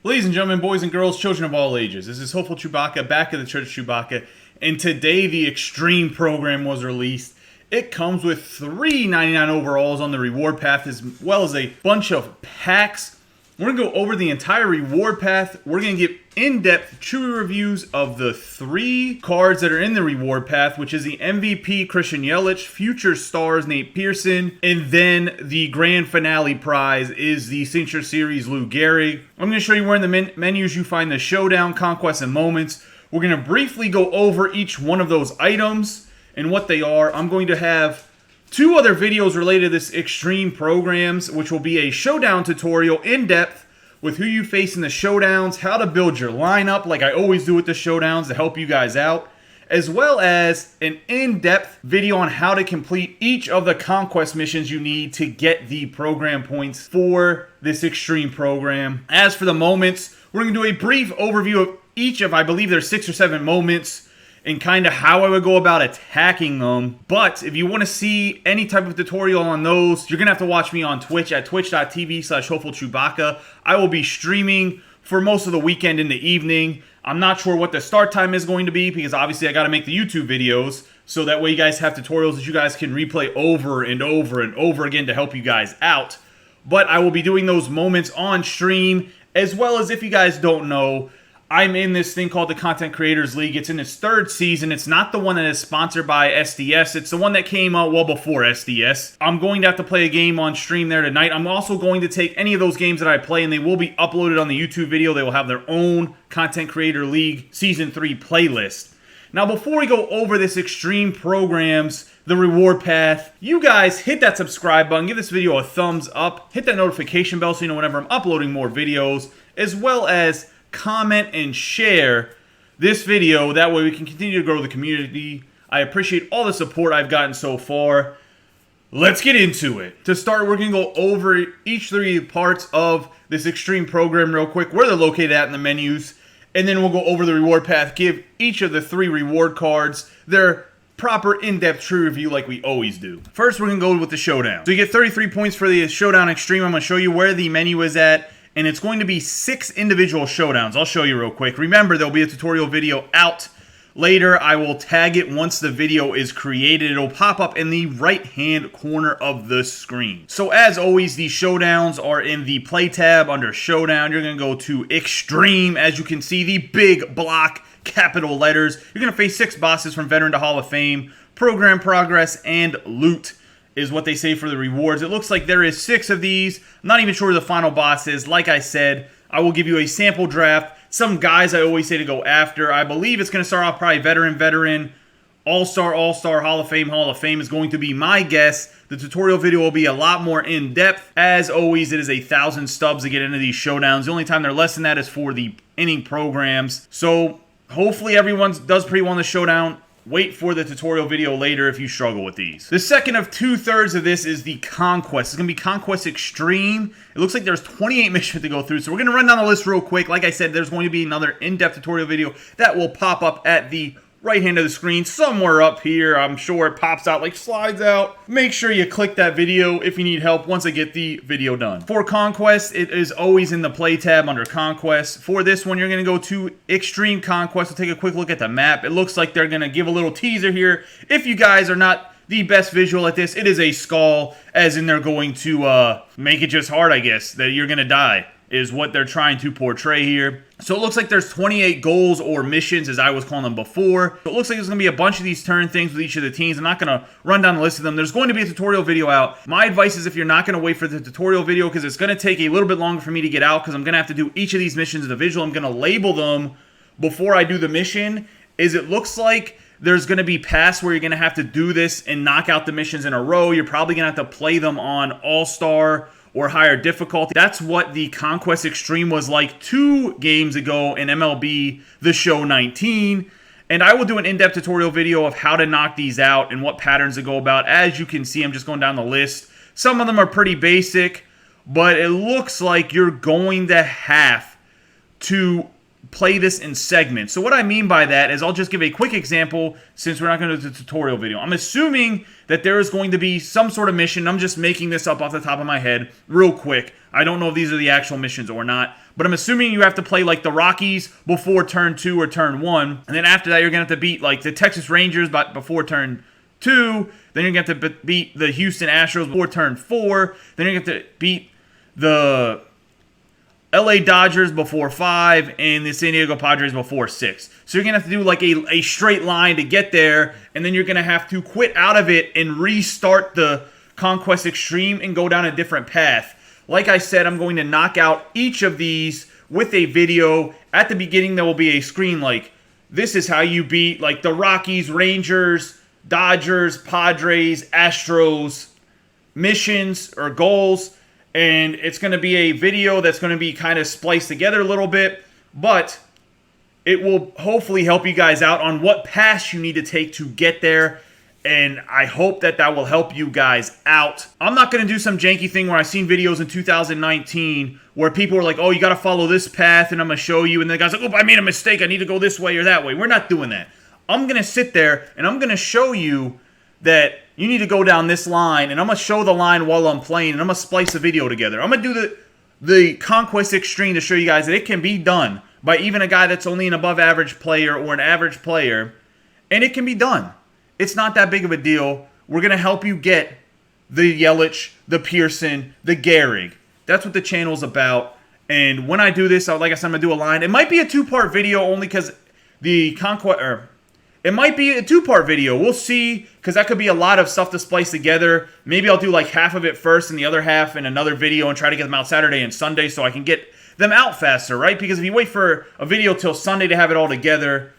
Ladies and gentlemen, boys and girls, children of all ages, this is Hopeful Chewbacca, back at the Church of Chewbacca, and today the Extreme program was released. It comes with $3.99 overalls on the reward path, as well as a bunch of packs. We're going to go over the entire reward path. We're going to give in-depth true reviews of the 3 cards that are in the reward path, which is the MVP Christian Yelich, future stars Nate Pearson, and then the grand finale prize is the Signature Series Lou Gehrig. I'm going to show you where in the menus you find the Showdown, Conquest, and Moments. We're going to briefly go over each one of those items and what they are. I'm going to have 2 other videos related to this Extreme programs, which will be a Showdown tutorial in depth with who you face in the Showdowns, how to build your lineup like I always do with the Showdowns to help you guys out, as well as an in-depth video on how to complete each of the Conquest missions you need to get the program points for this Extreme program. As for the moments, we're going to do a brief overview of each of, I believe there's 6 or 7 moments, and kind of how I would go about attacking them. But if you want to see any type of tutorial on those, you're going to have to watch me on Twitch at twitch.tv/HopefulChewbacca. I will be streaming for most of the weekend in the evening. I'm not sure what the start time is going to be because obviously I got to make the YouTube videos. So that way you guys have tutorials that you guys can replay over and over and over again to help you guys out. But I will be doing those moments on stream, as well as, if you guys don't know, I'm in this thing called the Content Creators League. It's in its 3rd season. It's not the one that is sponsored by SDS. It's the one that came out well before SDS. I'm going to have to play a game on stream there tonight. I'm also going to take any of those games that I play, and they will be uploaded on the YouTube video. They will have their own Content Creator League Season 3 playlist. Now, before we go over this Extreme programs, the reward path, you guys hit that subscribe button, give this video a thumbs up, hit that notification bell so you know whenever I'm uploading more videos, as well as comment and share this video. That way we can continue to grow the community. I appreciate all the support I've gotten so far. Let's get into it. To start, we're going to go over each 3 parts of this Extreme program real quick, where they're located at in the menus, and then we'll go over the reward path, give each of the 3 reward cards their proper in-depth true review like we always do. First, we're going to go with the Showdown. So you get 33 points for the Showdown Extreme. I'm going to show you where the menu is at, and it's going to be 6 individual Showdowns. I'll show you real quick. Remember, there'll be a tutorial video out later. I will tag it once the video is created. It'll pop up in the right-hand corner of the screen. So as always, these Showdowns are in the Play tab under Showdown. You're going to go to Extreme. As you can see, the big block capital letters. You're going to face 6 bosses from Veteran to Hall of Fame, Program Progress, and Loot is what they say for the rewards. It looks like there is 6 of these. I'm not even sure who the final boss is. Like I said, I will give you a sample draft. Some guys I always say to go after. I believe it's going to start off probably Veteran, All-Star, Hall of Fame is going to be my guess. The tutorial video will be a lot more in-depth. As always, it is 1,000 stubs to get into these Showdowns. The only time they're less than that is for the inning programs. So hopefully everyone does pretty well in the Showdown. Wait for the tutorial video later if you struggle with these. The second of 2/3 of this is the Conquest. It's going to be Conquest Extreme. It looks like there's 28 missions to go through, so we're going to run down the list real quick. Like I said, there's going to be another in-depth tutorial video that will pop up at the right hand of the screen, somewhere up here. I'm sure it pops out, like slides out. Make sure you click that video if you need help once I get the video done. For Conquest, it is always in the Play tab under Conquest. For this one, you're going to go to Extreme Conquest. We'll take a quick look at the map. It looks like they're going to give a little teaser here. If you guys are not the best visual at this, it is a skull, as in they're going to make it just hard, I guess, that you're going to die, is what they're trying to portray here. So it looks like there's 28 goals or missions, as I was calling them before. So it looks like there's going to be a bunch of these turn things with each of the teams. I'm not going to run down the list of them. There's going to be a tutorial video out. My advice is if you're not going to wait for the tutorial video, because it's going to take a little bit longer for me to get out, because I'm going to have to do each of these missions individually. I'm going to label them before I do the mission. It looks like there's going to be paths where you're going to have to do this and knock out the missions in a row. You're probably going to have to play them on All-Star or higher difficulty. That's what the Conquest Extreme was like 2 games ago in MLB The Show 19. And I will do an in-depth tutorial video of how to knock these out and what patterns to go about. As you can see, I'm just going down the list. Some of them are pretty basic, but it looks like you're going to have to play this in segments. So what I mean by that is I'll just give a quick example since we're not going to do the tutorial video. I'm assuming that there is going to be some sort of mission. I'm just making this up off the top of my head real quick. I don't know if these are the actual missions or not, but I'm assuming you have to play like the Rockies before turn 2 or turn 1. And then after that, you're going to have to beat like the Texas Rangers before turn 2. Then you're going to have to beat the Houston Astros before turn 4. Then you're going to have to beat the LA Dodgers before 5, and the San Diego Padres before 6. So you're going to have to do like a straight line to get there, and then you're going to have to quit out of it and restart the Conquest Extreme and go down a different path. Like I said, I'm going to knock out each of these with a video. At the beginning, there will be a screen like, this is how you beat like the Rockies, Rangers, Dodgers, Padres, Astros, missions or goals. And it's going to be a video that's going to be kind of spliced together a little bit, but it will hopefully help you guys out on what paths you need to take to get there, and I hope that will help you guys out. I'm not going to do some janky thing where I've seen videos in 2019 where people were like, oh, you got to follow this path, and I'm going to show you, and the guy's like, oh, I made a mistake, I need to go this way or that way. We're not doing that. I'm going to sit there, and I'm going to show you that you need to go down this line, and I'm going to show the line while I'm playing, and I'm going to splice the video together. I'm going to do the Conquest Extreme to show you guys that it can be done by even a guy that's only an above average player or an average player, and it can be done. It's not that big of a deal. We're going to help you get the Yelich, the Pearson, the Gehrig. That's what the channel's about, and when I do this, like I said, I'm going to do a line. It might be a two-part video only because the Conquest... It might be a two-part video. We'll see, because that could be a lot of stuff to splice together. Maybe I'll do like half of it first and the other half in another video and try to get them out Saturday and Sunday so I can get them out faster, right? Because if you wait for a video till Sunday to have it all together,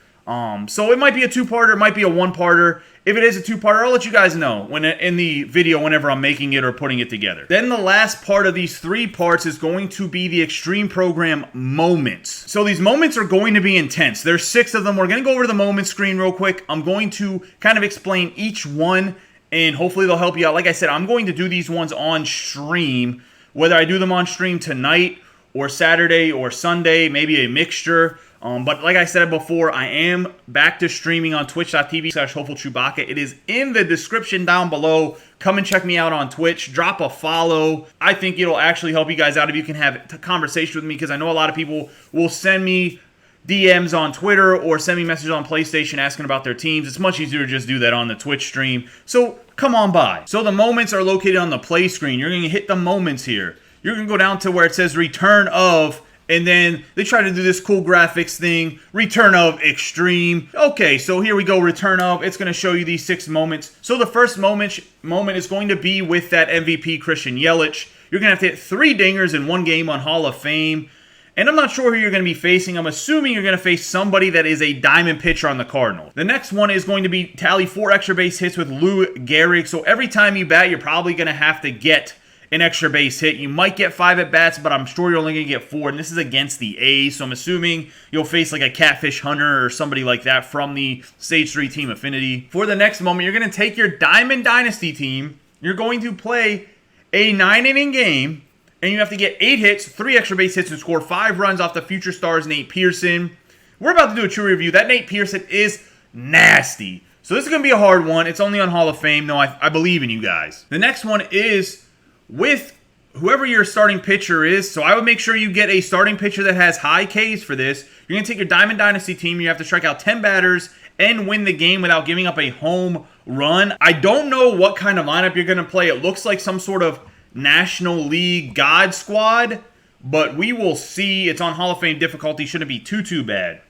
so it might be a two-parter, it might be a one-parter. If it is a two-parter, I'll let you guys know when in the video whenever I'm making it or putting it together. Then the last part of these 3 parts is going to be the Extreme Program moments. So these moments are going to be intense. There's 6 of them. We're going to go over the moment screen real quick. I'm going to kind of explain each one, and hopefully they'll help you out. Like I said, I'm going to do these ones on stream, whether I do them on stream tonight or Saturday or Sunday, maybe a mixture. But like I said before, I am back to streaming on twitch.tv/HopefulChewbacca. It is in the description down below. Come and check me out on Twitch. Drop a follow. I think it'll actually help you guys out if you can have a conversation with me, because I know a lot of people will send me DMs on Twitter or send me messages on PlayStation asking about their teams. It's much easier to just do that on the Twitch stream. So come on by. So the moments are located on the play screen. You're going to hit the moments here. You're going to go down to where it says return of, and then they try to do this cool graphics thing, return of extreme. Okay, so here we go, return of. It's going to show you these 6 moments. So the first moment is going to be with that MVP Christian Yelich. You're going to have to hit 3 dingers in one game on Hall of Fame. And I'm not sure who you're going to be facing. I'm assuming you're going to face somebody that is a diamond pitcher on the Cardinals. The next one is going to be tally 4 extra base hits with Lou Gehrig. So every time you bat, you're probably going to have to get an extra base hit. You might get 5 at bats, but I'm sure you're only going to get 4, and this is against the A's, so I'm assuming you'll face like a Catfish Hunter or somebody like that from the Stage 3 Team Affinity. For the next moment, you're going to take your Diamond Dynasty team, you're going to play a 9-inning game, and you have to get 8 hits, 3 extra base hits, and score 5 runs off the future stars Nate Pearson. We're about to do a true review. That Nate Pearson is nasty. So this is going to be a hard one. It's only on Hall of Fame. No, I believe in you guys. The next one is with whoever your starting pitcher is. So I would make sure you get a starting pitcher that has high Ks for this. You're going to take your Diamond Dynasty team. You have to strike out 10 batters and win the game without giving up a home run. I don't know what kind of lineup you're going to play. It looks like some sort of National League God squad, but we will see. It's on Hall of Fame difficulty. Shouldn't be too bad.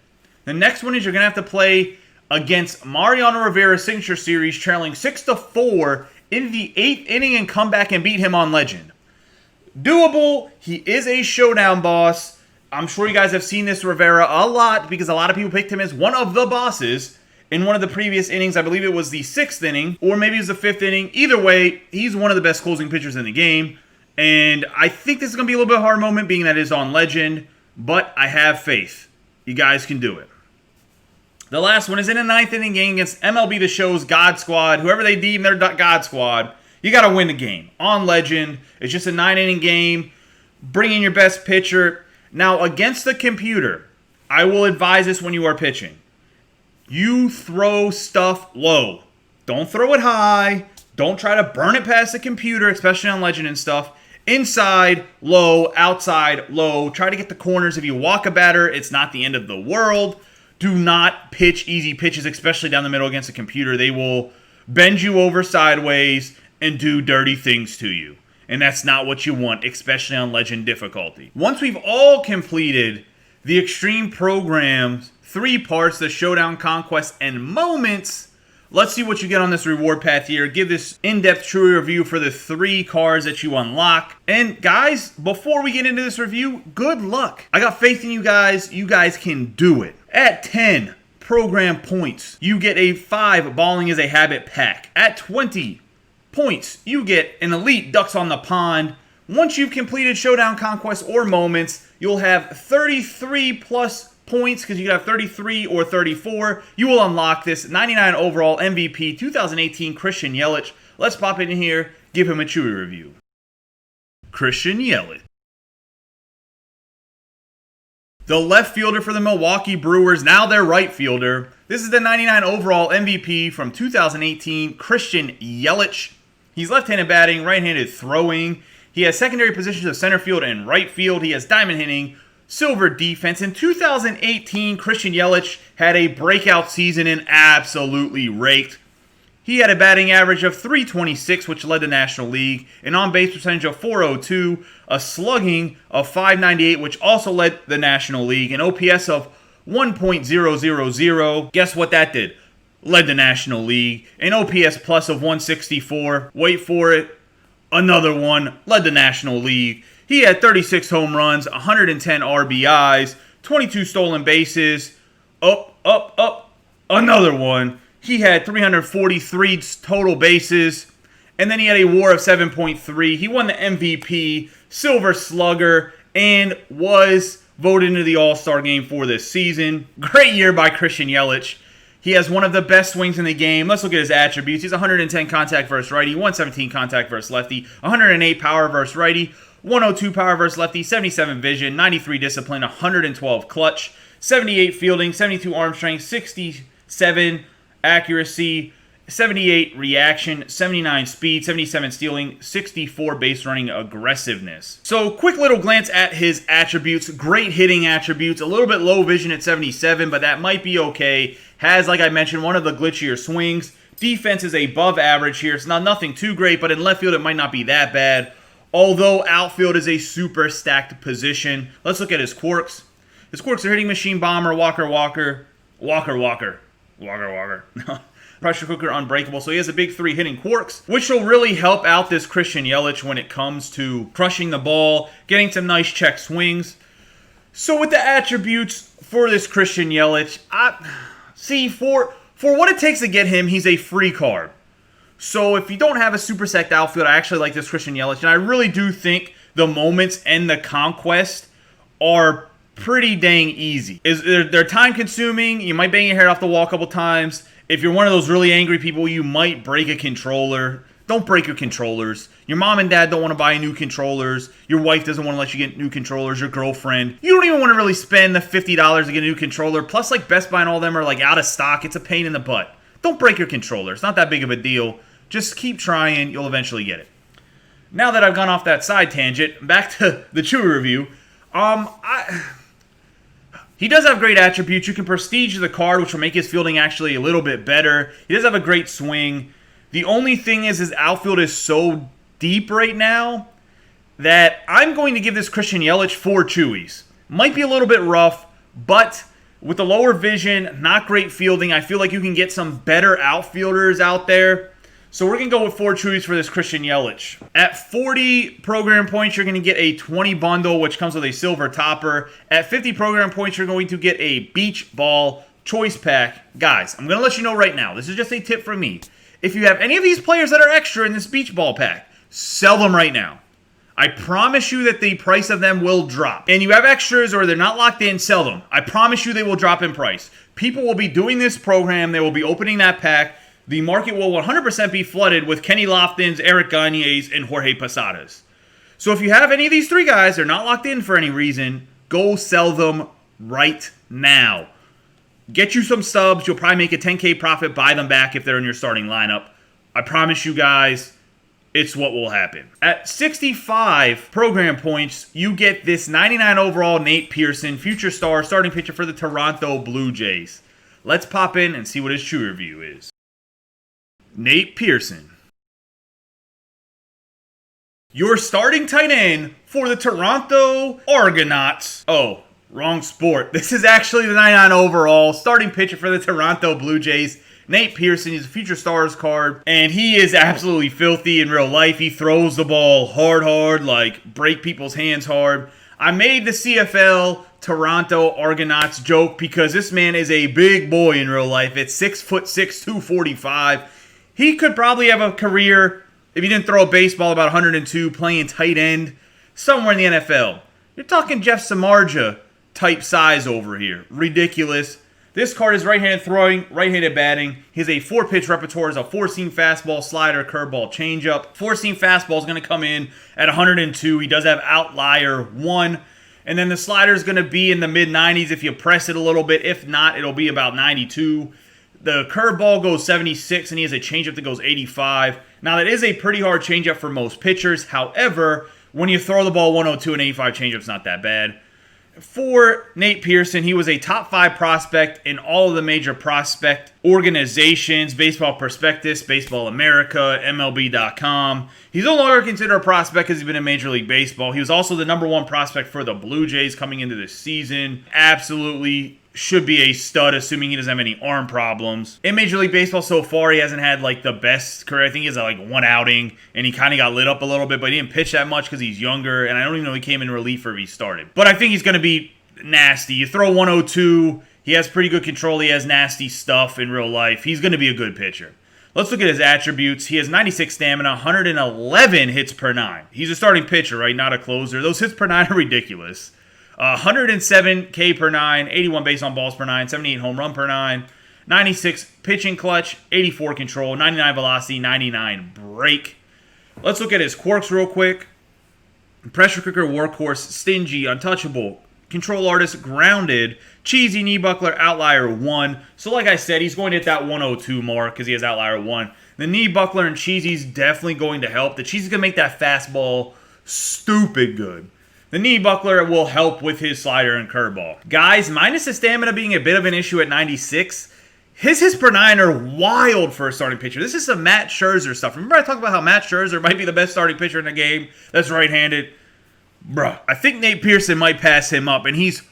The next one is you're going to have to play against Mariano Rivera's signature series, trailing 6-4 in the 8th inning and come back and beat him on Legend. Doable. He is a showdown boss. I'm sure you guys have seen this Rivera a lot because a lot of people picked him as one of the bosses in one of the previous innings. I believe it was the 6th inning, or maybe it was the 5th inning. Either way, he's one of the best closing pitchers in the game. And I think this is going to be a little bit hard moment being that it's on Legend, but I have faith. You guys can do it. The last one is in a 9th inning game against MLB The Show's God Squad. Whoever they deem their God Squad, you got to win the game. On Legend, it's just a 9-inning game. Bring in your best pitcher. Now, against the computer, I will advise this when you are pitching. You throw stuff low. Don't throw it high. Don't try to burn it past the computer, especially on Legend and stuff. Inside, low. Outside, low. Try to get the corners. If you walk a batter, it's not the end of the world. Do not pitch easy pitches, especially down the middle against a computer. They will bend you over sideways and do dirty things to you. And that's not what you want, especially on Legend difficulty. Once we've all completed the Extreme Program's 3 parts, the Showdown, Conquest, and Moments, let's see what you get on this reward path here. Give this in-depth true review for the 3 cards that you unlock. And guys, before we get into this review, good luck. I got faith in you guys. You guys can do it. At 10 program points, you get a 5 Balling is a Habit pack. At 20 points, you get an Elite Ducks on the Pond. Once you've completed Showdown, Conquest, or Moments, you'll have 33 plus points, because you have 33 or 34. You will unlock this 99 overall MVP 2018 Christian Yelich. Let's pop in here, give him a Chewy review. Christian Yelich. The left fielder for the Milwaukee Brewers, now their right fielder. This is the 99 overall MVP from 2018 Christian Yelich. He's left-handed batting, right-handed throwing. He has secondary positions of center field and right field. He has diamond hitting, silver defense. In 2018, Christian Yelich had a breakout season and absolutely raked. He had a batting average of .326, which led the National League, an on-base percentage of .402, a slugging of .598, which also led the National League, an OPS of 1.000. Guess what that did? Led the National League. An OPS plus of 164. Wait for it. Another one. Led the National League. He had 36 home runs, 110 RBIs, 22 stolen bases. Another one. He had 343 total bases. And then he had a WAR of 7.3. He won the MVP, Silver Slugger, and was voted into the All-Star game for this season. Great year by Christian Yelich. He has one of the best swings in the game. Let's look at his attributes. He's 110 contact versus righty, 117 contact versus lefty, 108 power versus righty, 102 power versus lefty, 77 vision, 93 discipline, 112 clutch, 78 fielding, 72 arm strength, 67 accuracy, 78 reaction, 79 speed, 77 stealing, 64 base running aggressiveness. So quick little glance at his attributes. Great hitting attributes. A little bit low vision at 77, but that might be okay. Has, like I mentioned, one of the glitchier swings. Defense is above average here. It's not nothing too great, but in left field it might not be that bad. Although outfield is a super stacked position. Let's look at his quirks. His quirks are hitting machine, bomber, walker. Pressure cooker, unbreakable. So he has a big 3 hitting quirks, which will really help out this Christian Yelich when it comes to crushing the ball, getting some nice check swings. So with the attributes for this Christian Yelich, for what it takes to get him, he's a free card. So if you don't have a super stacked outfield, I actually like this Christian Yelich, and I really do think the Moments and the Conquest are pretty dang easy. They're time consuming. You might bang your head off the wall a couple times. If you're one of those really angry people, you might break a controller. Don't break your controllers. Your mom and dad don't want to buy new controllers. Your wife doesn't want to let you get new controllers. Your girlfriend. You don't even want to really spend the $50 to get a new controller. Plus, like Best Buy and all them are like out of stock. It's a pain in the butt. Don't break your controller. It's not that big of a deal. Just keep trying. You'll eventually get it. Now that I've gone off that side tangent, back to the Chewy review. He does have great attributes. You can prestige the card, which will make his fielding actually a little bit better. He does have a great swing. The only thing is his outfield is so deep right now that I'm going to give this Christian Yelich 4 Chewies. Might be a little bit rough, but with the lower vision, not great fielding, I feel like you can get some better outfielders out there. So we're going to go with 4 Chewies for this Christian Yelich. At 40 program points, you're going to get a 20 bundle, which comes with a silver topper. At 50 program points, you're going to get a beach ball choice pack. Guys, I'm going to let you know right now, this is just a tip from me. If you have any of these players that are extra in this beach ball pack, sell them right now. I promise you that the price of them will drop. And you have extras or they're not locked in, sell them. I promise you they will drop in price. People will be doing this program. They will be opening that pack. The market will 100% be flooded with Kenny Lofton's, Eric Gagne's, and Jorge Posadas. So if you have any of these 3 guys, they're not locked in for any reason, go sell them right now. Get you some subs. You'll probably make a 10K profit. Buy them back if they're in your starting lineup. I promise you guys, it's what will happen. At 65 program points, you get this 99 overall Nate Pearson, future star, starting pitcher for the Toronto Blue Jays. Let's pop in and see what his true review is. Nate Pearson. Your starting tight end for the Toronto Argonauts. Oh, wrong sport. This is actually the 99 overall starting pitcher for the Toronto Blue Jays. Nate Pearson. He's a future stars card, and he is absolutely filthy in real life. He throws the ball hard, like break people's hands hard. I made the CFL Toronto Argonauts joke because this man is a big boy in real life. At 6'6", 245. He could probably have a career, if he didn't throw a baseball, about 102, playing tight end somewhere in the NFL. You're talking Jeff Samardzija type size over here. Ridiculous. This card is right-handed throwing, right-handed batting. He has a 4-pitch repertoire. Is a 4-seam fastball, slider, curveball, changeup. 4-seam fastball is going to come in at 102. He does have outlier 1. And then the slider is going to be in the mid-90s if you press it a little bit. If not, it'll be about 92. The curveball goes 76, and he has a changeup that goes 85. Now, that is a pretty hard changeup for most pitchers. However, when you throw the ball 102 and 85 changeup's not that bad. For Nate Pearson, he was a top 5 prospect in all of the major prospect organizations, Baseball Prospectus, Baseball America, MLB.com. He's no longer considered a prospect because he's been in Major League Baseball. He was also the number 1 prospect for the Blue Jays coming into this season. Absolutely should be a stud, assuming he doesn't have any arm problems. In Major League Baseball so far, he hasn't had like the best career. I think he has like 1 outing, and he kind of got lit up a little bit, but he didn't pitch that much because he's younger, and I don't even know if he came in relief or if he started. But I think he's going to be nasty. You throw 102, he has pretty good control. He has nasty stuff in real life. He's going to be a good pitcher. Let's look at his attributes. He has 96 stamina, 111 hits per 9. He's a starting pitcher, right? Not a closer. Those hits per 9 are ridiculous. 107 K per 9, 81 base on balls per 9, 78 home run per 9, 96 pitching clutch, 84 control, 99 velocity, 99 break. Let's look at his quirks real quick. Pressure cooker, workhorse, stingy, untouchable, control artist, grounded, cheesy, knee buckler, outlier 1. So like I said, he's going to hit that 102 mark because he has outlier 1. The knee buckler and cheesy's definitely going to help. The cheesy's going to make that fastball stupid good. The knee buckler will help with his slider and curveball. Guys, minus the stamina being a bit of an issue at 96, his hits per 9 are wild for a starting pitcher. This is some Matt Scherzer stuff. Remember I talked about how Matt Scherzer might be the best starting pitcher in the game that's right-handed? Bruh, I think Nate Pearson might pass him up, and he's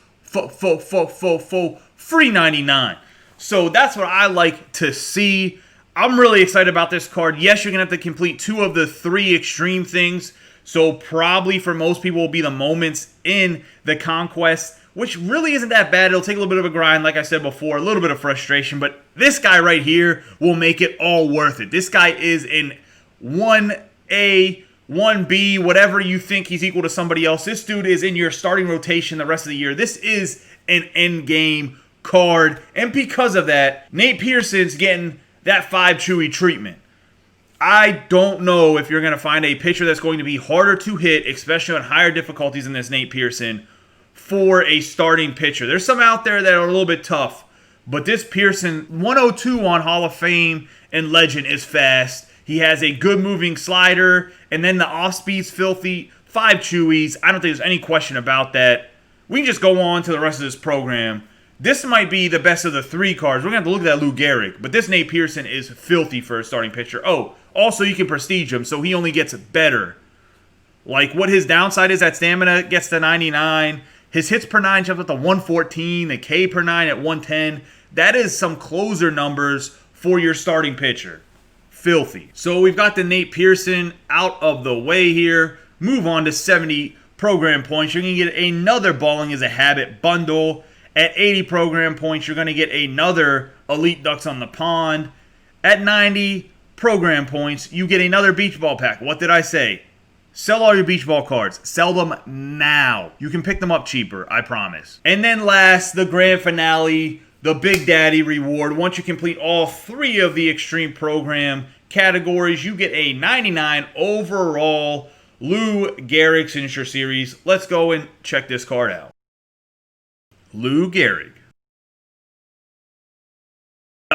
free 99. So that's what I like to see. I'm really excited about this card. Yes, you're going to have to complete 2 of the 3 extreme things. So probably for most people will be the moments in the Conquest, which really isn't that bad. It'll take a little bit of a grind, like I said before, a little bit of frustration. But this guy right here will make it all worth it. This guy is in 1A, 1B, whatever you think he's equal to somebody else. This dude is in your starting rotation the rest of the year. This is an end game card. And because of that, Nate Pearson's getting that 5 chewy treatment. I don't know if you're going to find a pitcher that's going to be harder to hit, especially on higher difficulties than this Nate Pearson, for a starting pitcher. There's some out there that are a little bit tough, but this Pearson, 102 on Hall of Fame and Legend, is fast. He has a good moving slider, and then the off-speed's filthy. 5 chewies. I don't think there's any question about that. We can just go on to the rest of this program. This might be the best of the 3 cards. We're going to have to look at that Lou Gehrig, but this Nate Pearson is filthy for a starting pitcher. Oh, also you can prestige him, so he only gets better. Like what his downside is at stamina gets to 99. His hits per 9 jumps up to 114. The K per 9 at 110. That is some closer numbers for your starting pitcher. Filthy. So we've got the Nate Pearson out of the way here. Move on to 70 program points. You're going to get another Balling as a Habit bundle. At 80 program points, you're going to get another Elite Ducks on the Pond. At 90 program points, you get another Beach Ball pack. What did I say? Sell all your Beach Ball cards. Sell them now. You can pick them up cheaper, I promise. And then last, the grand finale, the Big Daddy reward. Once you complete all 3 of the Extreme Program categories, you get a 99 overall Lou Gehrig Signature Series. Let's go and check this card out. Lou Gehrig.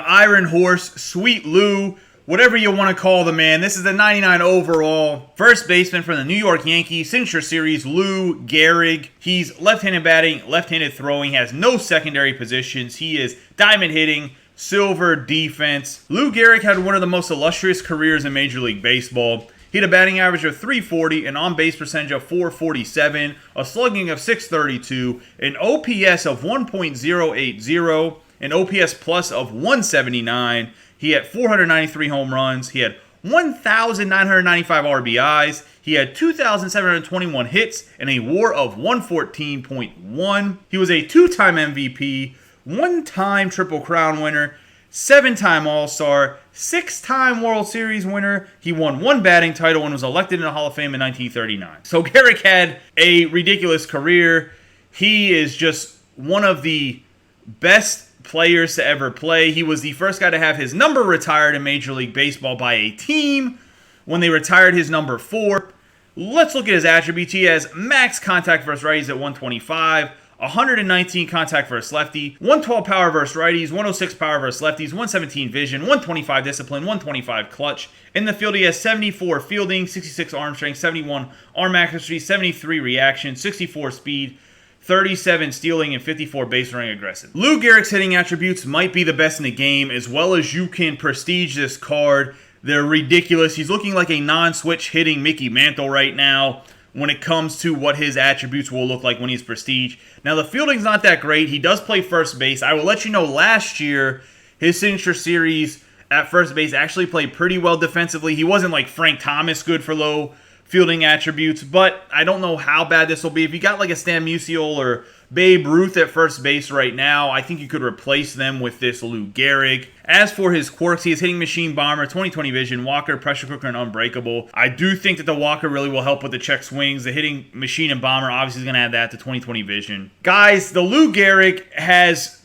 Iron Horse, Sweet Lou, whatever you want to call the man. This is the 99 overall first baseman from the New York Yankees, signature series, Lou Gehrig. He's left-handed batting, left-handed throwing, has no secondary positions. He is diamond hitting, silver defense. Lou Gehrig had one of the most illustrious careers in Major League Baseball. He had a batting average of .340, an on-base percentage of .447, a slugging of .632, an OPS of 1.080, an OPS plus of 179. He had 493 home runs. He had 1,995 RBIs. He had 2,721 hits and a WAR of 114.1. He was a two-time MVP, one-time Triple Crown winner, 7-time All-Star, 6-time World Series winner. He won one batting title and was elected in the Hall of Fame in 1939. So Gehrig had a ridiculous career. He is just one of the best players to ever play. He was the first guy to have his number retired in Major League Baseball by a team when they retired his number 4. Let's look at his attributes. He has max contact versus righties at 125, 119 contact versus lefty, 112 power versus righties, 106 power versus lefties, 117 vision, 125 discipline, 125 clutch. In the field, he has 74 fielding, 66 arm strength, 71 arm accuracy, 73 reaction, 64 speed, 37 stealing, and 54 base running aggressive. Lou Gehrig's hitting attributes might be the best in the game, as well as you can prestige this card. They're ridiculous. He's looking like a non-switch hitting Mickey Mantle right now when it comes to what his attributes will look like when he's prestige. Now, the fielding's not that great. He does play first base. I will let you know, last year, his signature series at first base actually played pretty well defensively. He wasn't like Frank Thomas good for low fielding attributes, but I don't know how bad this will be. If you got like a Stan Musial or Babe Ruth at first base right now, I think you could replace them with this Lou Gehrig. As for his quirks, he is hitting machine bomber, 20/20 vision, walker, pressure cooker, and unbreakable. I do think that the walker really will help with the check swings. The hitting machine and bomber obviously is going to add that to 20/20 vision. Guys, the Lou Gehrig has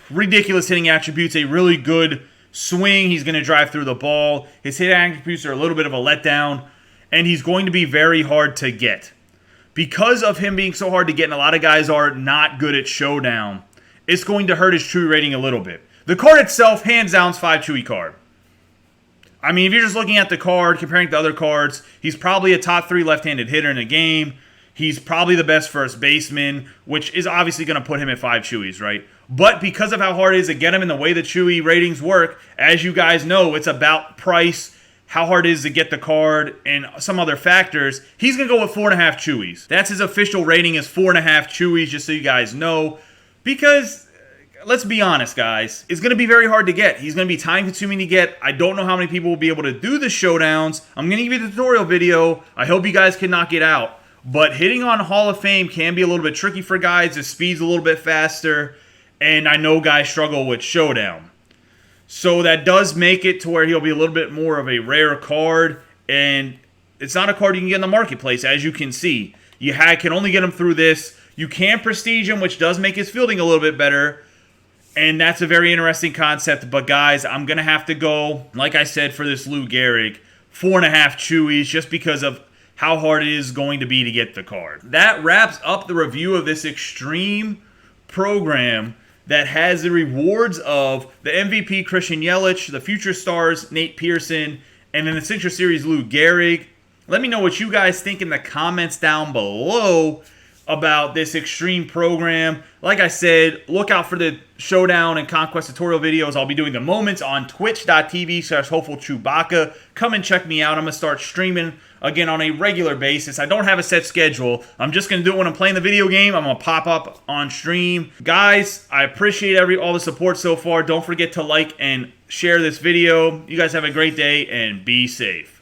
ridiculous hitting attributes, a really good swing. He's going to drive through the ball. His hitting attributes are a little bit of a letdown, and he's going to be very hard to get. Because of him being so hard to get, and a lot of guys are not good at Showdown, it's going to hurt his Chewy rating a little bit. The card itself, hands down, is 5 Chewy card. I mean, if you're just looking at the card, comparing it to other cards, he's probably a top 3 left-handed hitter in the game. He's probably the best first baseman, which is obviously going to put him at 5 Chewies, right? But because of how hard it is to get him and the way the Chewy ratings work, as you guys know, it's about price, how hard it is to get the card, and some other factors. He's going to go with 4.5 Chewies. That's his official rating, is 4.5 Chewies, just so you guys know. Because, let's be honest, guys, it's going to be very hard to get. He's going to be time-consuming to get. I don't know how many people will be able to do the Showdowns. I'm going to give you the tutorial video. I hope you guys can knock it out. But hitting on Hall of Fame can be a little bit tricky for guys. The speed's a little bit faster, and I know guys struggle with Showdown. So that does make it to where he'll be a little bit more of a rare card, and it's not a card you can get in the marketplace, as you can see. You can only get him through this. You can prestige him, which does make his fielding a little bit better, and that's a very interesting concept. But guys, I'm going to have to go, like I said, for this Lou Gehrig, 4.5 Chewies, just because of how hard it is going to be to get the card. That wraps up the review of this extreme program that has the rewards of the MVP Christian Yelich, the future stars Nate Pearson, and in the signature series Lou Gehrig. Let me know what you guys think in the comments down below about this extreme program. Like I said, look out for the Showdown and Conquest tutorial videos. I'll be doing the moments on twitch.tv/HopefulChewbacca. Come and check me out. I'm going to start streaming again on a regular basis. I don't have a set schedule. I'm just going to do it when I'm playing the video game. I'm going to pop up on stream. Guys, I appreciate all the support so far. Don't forget to like and share this video. You guys have a great day and be safe.